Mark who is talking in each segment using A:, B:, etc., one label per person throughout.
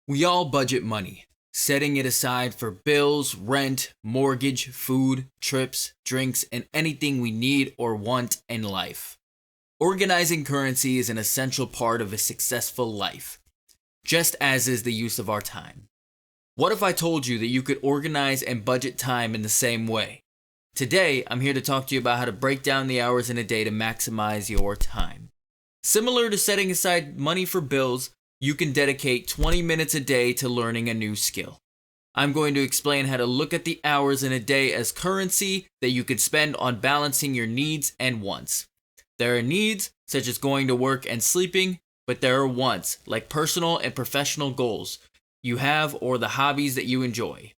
A: We all budget money, setting it aside for bills, rent, mortgage, food, trips, drinks, and anything we need or want in life. Organizing currency is an essential part of a successful life, just as is the use of our time. What if I told you that you could organize and budget time in the same way? Today, I'm here to talk to you about how to break down the hours in a day to maximize your time. Similar to setting aside money for bills, you can dedicate 20 minutes a day to learning a new skill. I'm going to explain how to look at the hours in a day as currency that you could spend on balancing your needs and wants. There are needs, such as going to work and sleeping, but there are wants, like personal and professional goals you have or the hobbies that you enjoy.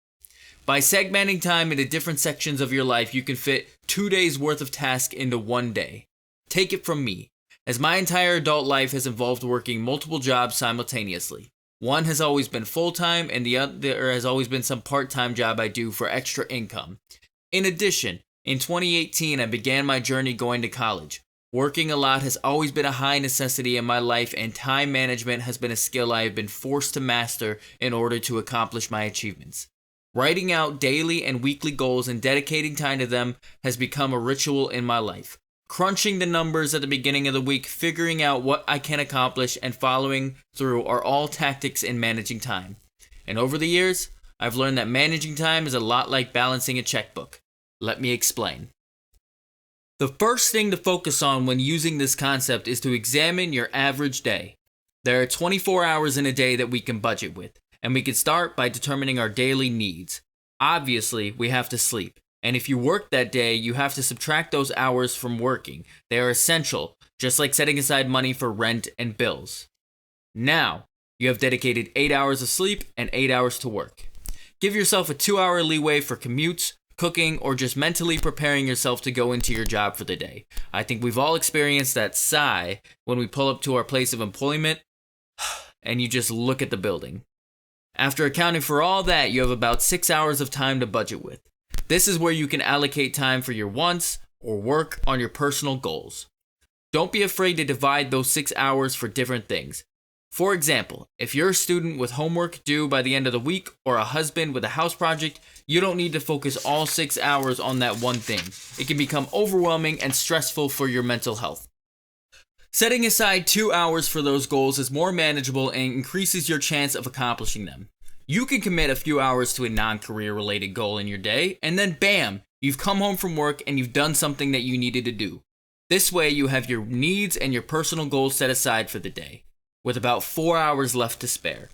A: By segmenting time into different sections of your life, you can fit 2 days worth of tasks into 1 day. Take it from me, as my entire adult life has involved working multiple jobs simultaneously. One has always been full-time and the other has always been some part-time job I do for extra income. In addition, in 2018 I began my journey going to college. Working a lot has always been a high necessity in my life, and time management has been a skill I have been forced to master in order to accomplish my achievements. Writing out daily and weekly goals and dedicating time to them has become a ritual in my life. Crunching the numbers at the beginning of the week, figuring out what I can accomplish, and following through are all tactics in managing time. And over the years, I've learned that managing time is a lot like balancing a checkbook. Let me explain. The first thing to focus on when using this concept is to examine your average day. There are 24 hours in a day that we can budget with, and we can start by determining our daily needs. Obviously, we have to sleep. And if you work that day, you have to subtract those hours from working. They are essential, just like setting aside money for rent and bills. Now, you have dedicated 8 hours of sleep and 8 hours to work. Give yourself a 2-hour leeway for commutes, cooking, or just mentally preparing yourself to go into your job for the day. I think we've all experienced that sigh when we pull up to our place of employment and you just look at the building. After accounting for all that, you have about 6 hours of time to budget with. This is where you can allocate time for your wants or work on your personal goals. Don't be afraid to divide those 6 hours for different things. For example, if you're a student with homework due by the end of the week or a husband with a house project, you don't need to focus all 6 hours on that one thing. It can become overwhelming and stressful for your mental health. Setting aside 2 hours for those goals is more manageable and increases your chance of accomplishing them. You can commit a few hours to a non-career related goal in your day, and then bam, you've come home from work and you've done something that you needed to do. This way you have your needs and your personal goals set aside for the day, with about 4 hours left to spare.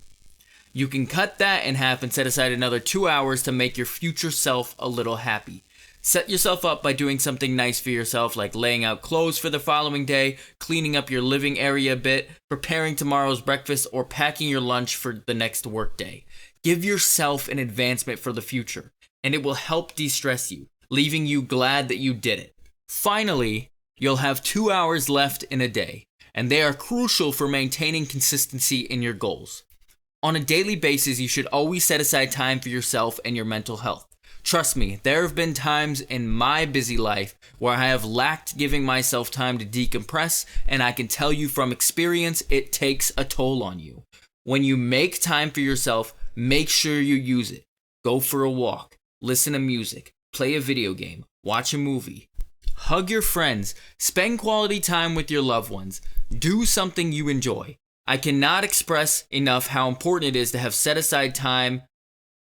A: You can cut that in half and set aside another 2 hours to make your future self a little happy. Set yourself up by doing something nice for yourself, like laying out clothes for the following day, cleaning up your living area a bit, preparing tomorrow's breakfast, or packing your lunch for the next work day. Give yourself an advancement for the future, and it will help de-stress you, leaving you glad that you did it. Finally, you'll have 2 hours left in a day, and they are crucial for maintaining consistency in your goals. On a daily basis, you should always set aside time for yourself and your mental health. Trust me, there have been times in my busy life where I have lacked giving myself time to decompress, and I can tell you from experience, it takes a toll on you. When you make time for yourself, make sure you use it. Go for a walk, listen to music, play a video game, watch a movie. Hug your friends, spend quality time with your loved ones. Do something you enjoy. I cannot express enough how important it is to have set aside time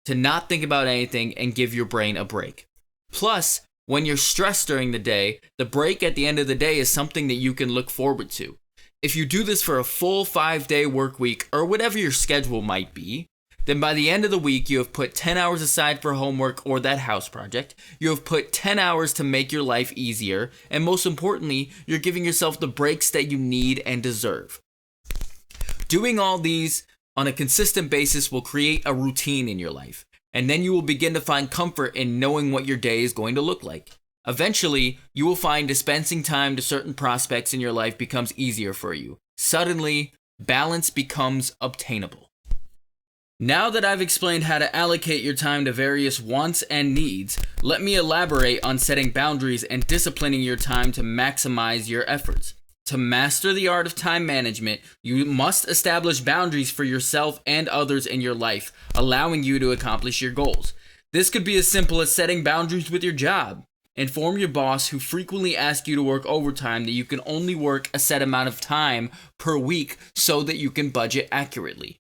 A: to not think about anything and give your brain a break. Plus, when you're stressed during the day, the break at the end of the day is something that you can look forward to. If you do this for a full 5-day work week or whatever your schedule might be, then by the end of the week, you have put 10 hours aside for homework or that house project. You have put 10 hours to make your life easier. And most importantly, you're giving yourself the breaks that you need and deserve. Doing all these on a consistent basis will create a routine in your life. And then you will begin to find comfort in knowing what your day is going to look like. Eventually, you will find dispensing time to certain prospects in your life becomes easier for you. Suddenly, balance becomes obtainable. Now that I've explained how to allocate your time to various wants and needs, let me elaborate on setting boundaries and disciplining your time to maximize your efforts. To master the art of time management, you must establish boundaries for yourself and others in your life, allowing you to accomplish your goals. This could be as simple as setting boundaries with your job. Inform your boss, who frequently asks you to work overtime, that you can only work a set amount of time per week so that you can budget accurately.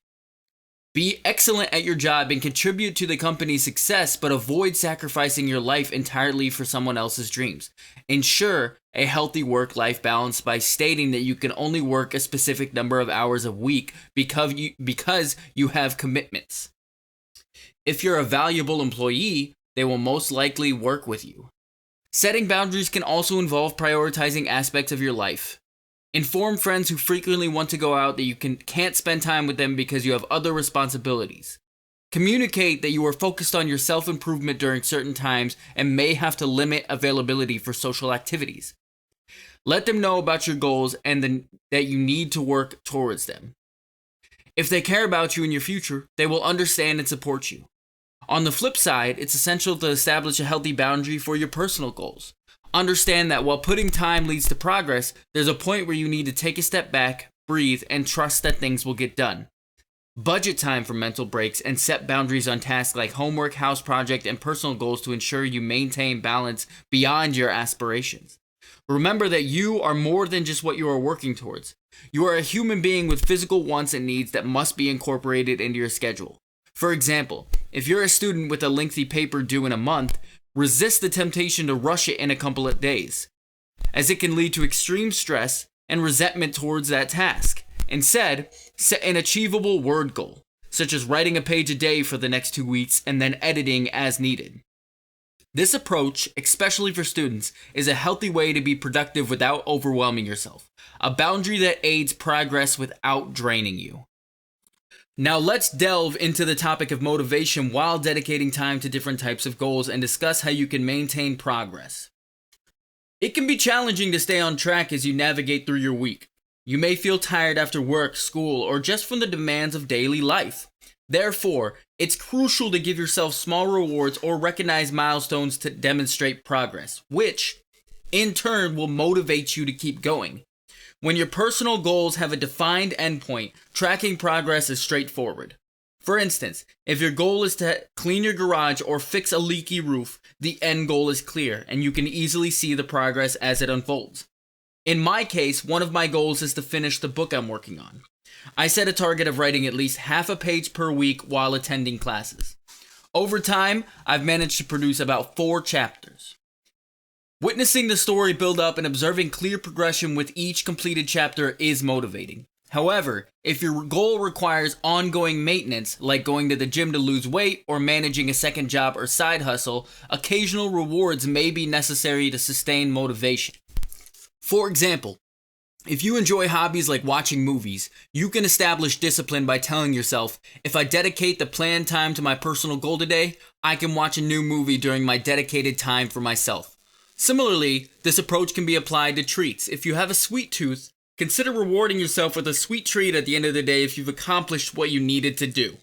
A: Be excellent at your job and contribute to the company's success, but avoid sacrificing your life entirely for someone else's dreams. Ensure a healthy work-life balance by stating that you can only work a specific number of hours a week because you have commitments. If you're a valuable employee, they will most likely work with you. Setting boundaries can also involve prioritizing aspects of your life. Inform friends who frequently want to go out that you can't spend time with them because you have other responsibilities. Communicate that you are focused on your self-improvement during certain times and may have to limit availability for social activities. Let them know about your goals and that you need to work towards them. If they care about you in your future, they will understand and support you. On the flip side, it's essential to establish a healthy boundary for your personal goals. Understand that while putting time leads to progress, there's a point where you need to take a step back, breathe, and trust that things will get done. Budget time for mental breaks and set boundaries on tasks like homework, house project, and personal goals to ensure you maintain balance beyond your aspirations. Remember that you are more than just what you are working towards. You are a human being with physical wants and needs that must be incorporated into your schedule. For example, if you're a student with a lengthy paper due in a month, resist the temptation to rush it in a couple of days, as it can lead to extreme stress and resentment towards that task. Instead, set an achievable word goal, such as writing a page a day for the next 2 weeks and then editing as needed. This approach, especially for students, is a healthy way to be productive without overwhelming yourself, a boundary that aids progress without draining you. Now let's delve into the topic of motivation while dedicating time to different types of goals and discuss how you can maintain progress. It can be challenging to stay on track as you navigate through your week. You may feel tired after work, school, or just from the demands of daily life. Therefore, it's crucial to give yourself small rewards or recognize milestones to demonstrate progress, which, in turn, will motivate you to keep going. When your personal goals have a defined endpoint, tracking progress is straightforward. For instance, if your goal is to clean your garage or fix a leaky roof, the end goal is clear, and you can easily see the progress as it unfolds. In my case, one of my goals is to finish the book I'm working on. I set a target of writing at least half a page per week while attending classes. Over time, I've managed to produce about 4 chapters. Witnessing the story build up and observing clear progression with each completed chapter is motivating. However, if your goal requires ongoing maintenance, like going to the gym to lose weight or managing a second job or side hustle, occasional rewards may be necessary to sustain motivation. For example, if you enjoy hobbies like watching movies, you can establish discipline by telling yourself, if I dedicate the planned time to my personal goal today, I can watch a new movie during my dedicated time for myself. Similarly, this approach can be applied to treats. If you have a sweet tooth, consider rewarding yourself with a sweet treat at the end of the day if you've accomplished what you needed to do.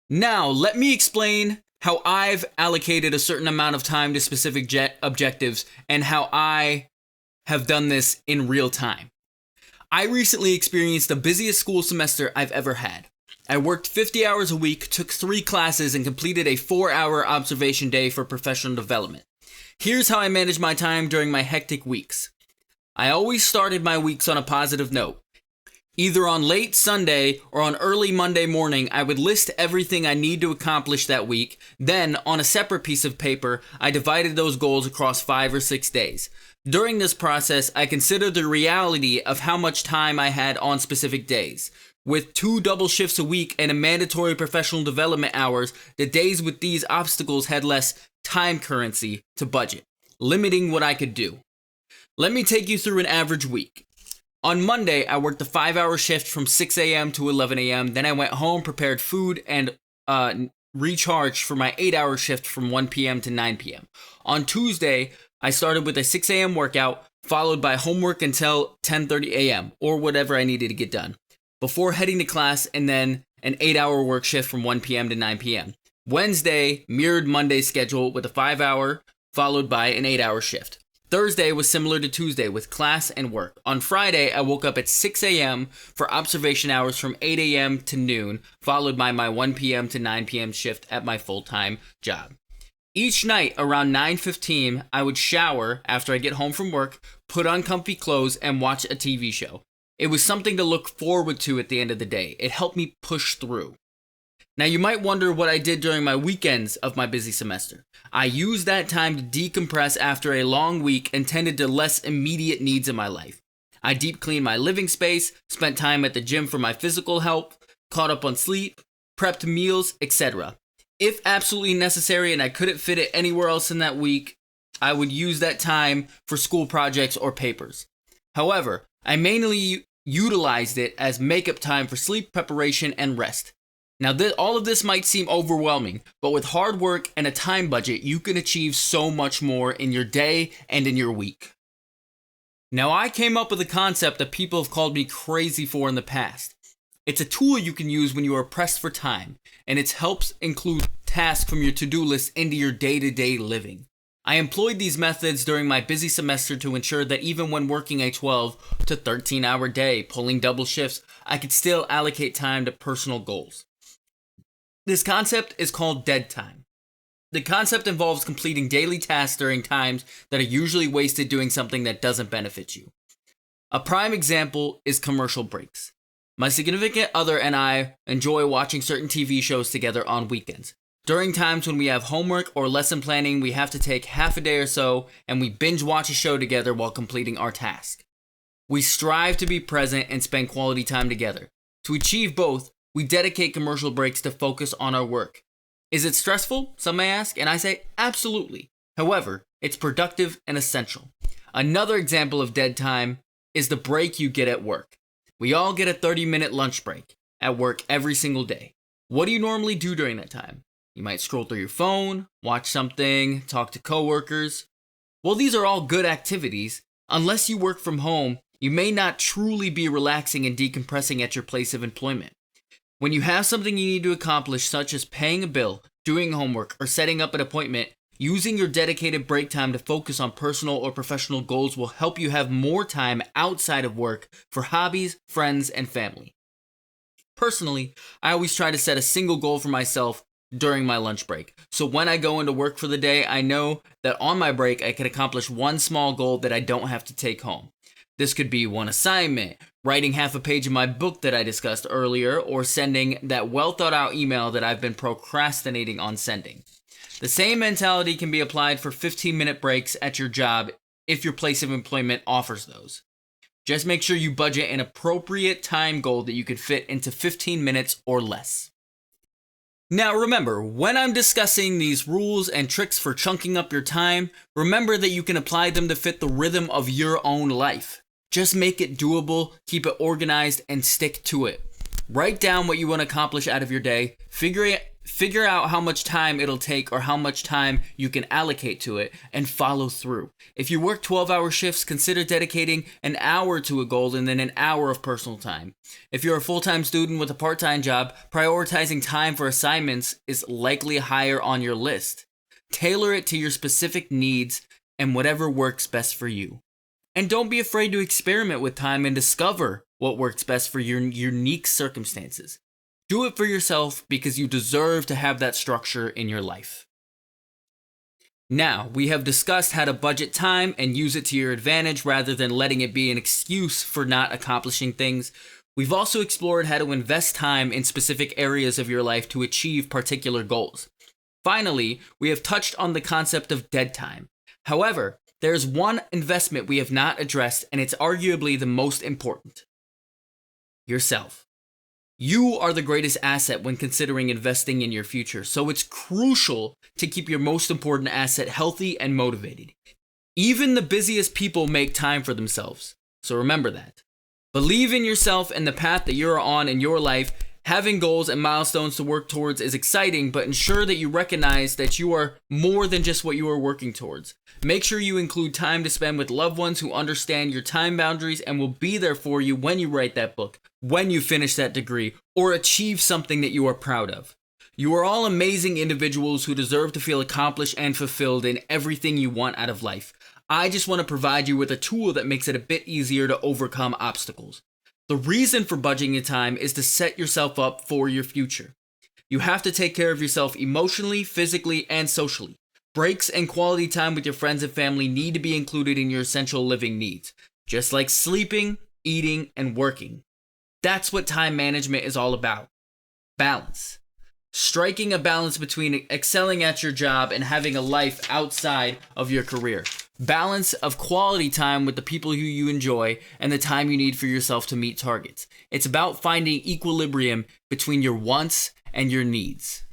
A: Now, let me explain how I've allocated a certain amount of time to specific objectives and how I have done this in real time. I recently experienced the busiest school semester I've ever had. I worked 50 hours a week, took 3 classes, and completed a 4-hour observation day for professional development. Here's how I managed my time during my hectic weeks. I always started my weeks on a positive note. Either on late Sunday or on early Monday morning, I would list everything I need to accomplish that week. Then, on a separate piece of paper, I divided those goals across 5 or 6 days. During this process, I considered the reality of how much time I had on specific days. With 2 double shifts a week and a mandatory professional development hours, the days with these obstacles had less time currency to budget, limiting what I could do. Let me take you through an average week. On Monday, I worked a 5-hour shift from 6 a.m. to 11 a.m. Then I went home, prepared food, and recharged for my 8-hour shift from 1 p.m. to 9 p.m. On Tuesday, I started with a 6 a.m. workout, followed by homework until 10:30 a.m. or whatever I needed to get done, before heading to class, and then an 8-hour work shift from 1 p.m. to 9 p.m. Wednesday mirrored Monday's schedule with a 5-hour followed by an 8-hour shift. Thursday was similar to Tuesday with class and work. On Friday, I woke up at 6 a.m. for observation hours from 8 a.m. to noon, followed by my 1 p.m. to 9 p.m. shift at my full-time job. Each night around 9:15, I would shower after I get home from work, put on comfy clothes, and watch a TV show. It was something to look forward to at the end of the day. It helped me push through. Now, you might wonder what I did during my weekends of my busy semester. I used that time to decompress after a long week and tended to less immediate needs in my life. I deep cleaned my living space, spent time at the gym for my physical health, caught up on sleep, prepped meals, etc. If absolutely necessary and I couldn't fit it anywhere else in that week, I would use that time for school projects or papers. However, I mainly utilized it as makeup time for sleep preparation and rest. Now, all of this might seem overwhelming, but with hard work and a time budget, you can achieve so much more in your day and in your week. Now, I came up with a concept that people have called me crazy for in the past. It's a tool you can use when you are pressed for time, and it helps include tasks from your to-do list into your day-to-day living. I employed these methods during my busy semester to ensure that even when working a 12 to 13-hour day, pulling double shifts, I could still allocate time to personal goals. This concept is called dead time. The concept involves completing daily tasks during times that are usually wasted doing something that doesn't benefit you. A prime example is commercial breaks. My significant other and I enjoy watching certain TV shows together on weekends. During times when we have homework or lesson planning, we have to take half a day or so and we binge watch a show together while completing our task. We strive to be present and spend quality time together. To achieve both, we dedicate commercial breaks to focus on our work. Is it stressful? Some may ask, and I say absolutely. However, it's productive and essential. Another example of dead time is the break you get at work. We all get a 30-minute lunch break at work every single day. What do you normally do during that time? You might scroll through your phone, watch something, talk to coworkers. Well, these are all good activities. Unless you work from home, you may not truly be relaxing and decompressing at your place of employment. When you have something you need to accomplish, such as paying a bill, doing homework, or setting up an appointment, using your dedicated break time to focus on personal or professional goals will help you have more time outside of work for hobbies, friends, and family. Personally, I always try to set a single goal for myself during my lunch break. So when I go into work for the day, I know that on my break, I can accomplish one small goal that I don't have to take home. This could be one assignment, writing half a page of my book that I discussed earlier, or sending that well thought out email that I've been procrastinating on sending. The same mentality can be applied for 15-minute breaks at your job if your place of employment offers those. Just make sure you budget an appropriate time goal that you could fit into 15 minutes or less. Now remember, when I'm discussing these rules and tricks for chunking up your time, remember that you can apply them to fit the rhythm of your own life. Just make it doable, keep it organized, and stick to it. Write down what you want to accomplish out of your day, figure out how much time it'll take or how much time you can allocate to it, and follow through. If you work 12-hour shifts, consider dedicating an hour to a goal and then an hour of personal time. If you're a full-time student with a part-time job, prioritizing time for assignments is likely higher on your list. Tailor it to your specific needs and whatever works best for you. And don't be afraid to experiment with time and discover what works best for your unique circumstances. Do it for yourself because you deserve to have that structure in your life. Now, we have discussed how to budget time and use it to your advantage rather than letting it be an excuse for not accomplishing things. We've also explored how to invest time in specific areas of your life to achieve particular goals. Finally, we have touched on the concept of dead time. However, there's one investment we have not addressed, and it's arguably the most important. Yourself. You are the greatest asset when considering investing in your future, so it's crucial to keep your most important asset healthy and motivated. Even the busiest people make time for themselves, so remember that. Believe in yourself and the path that you're on in your life. Having goals and milestones to work towards is exciting, but ensure that you recognize that you are more than just what you are working towards. Make sure you include time to spend with loved ones who understand your time boundaries and will be there for you when you write that book, when you finish that degree, or achieve something that you are proud of. You are all amazing individuals who deserve to feel accomplished and fulfilled in everything you want out of life. I just want to provide you with a tool that makes it a bit easier to overcome obstacles. The reason for budgeting your time is to set yourself up for your future. You have to take care of yourself emotionally, physically, and socially. Breaks and quality time with your friends and family need to be included in your essential living needs, just like sleeping, eating, and working. That's what time management is all about. Balance. Striking a balance between excelling at your job and having a life outside of your career. Balance of quality time with the people who you enjoy and the time you need for yourself to meet targets. It's about finding equilibrium between your wants and your needs.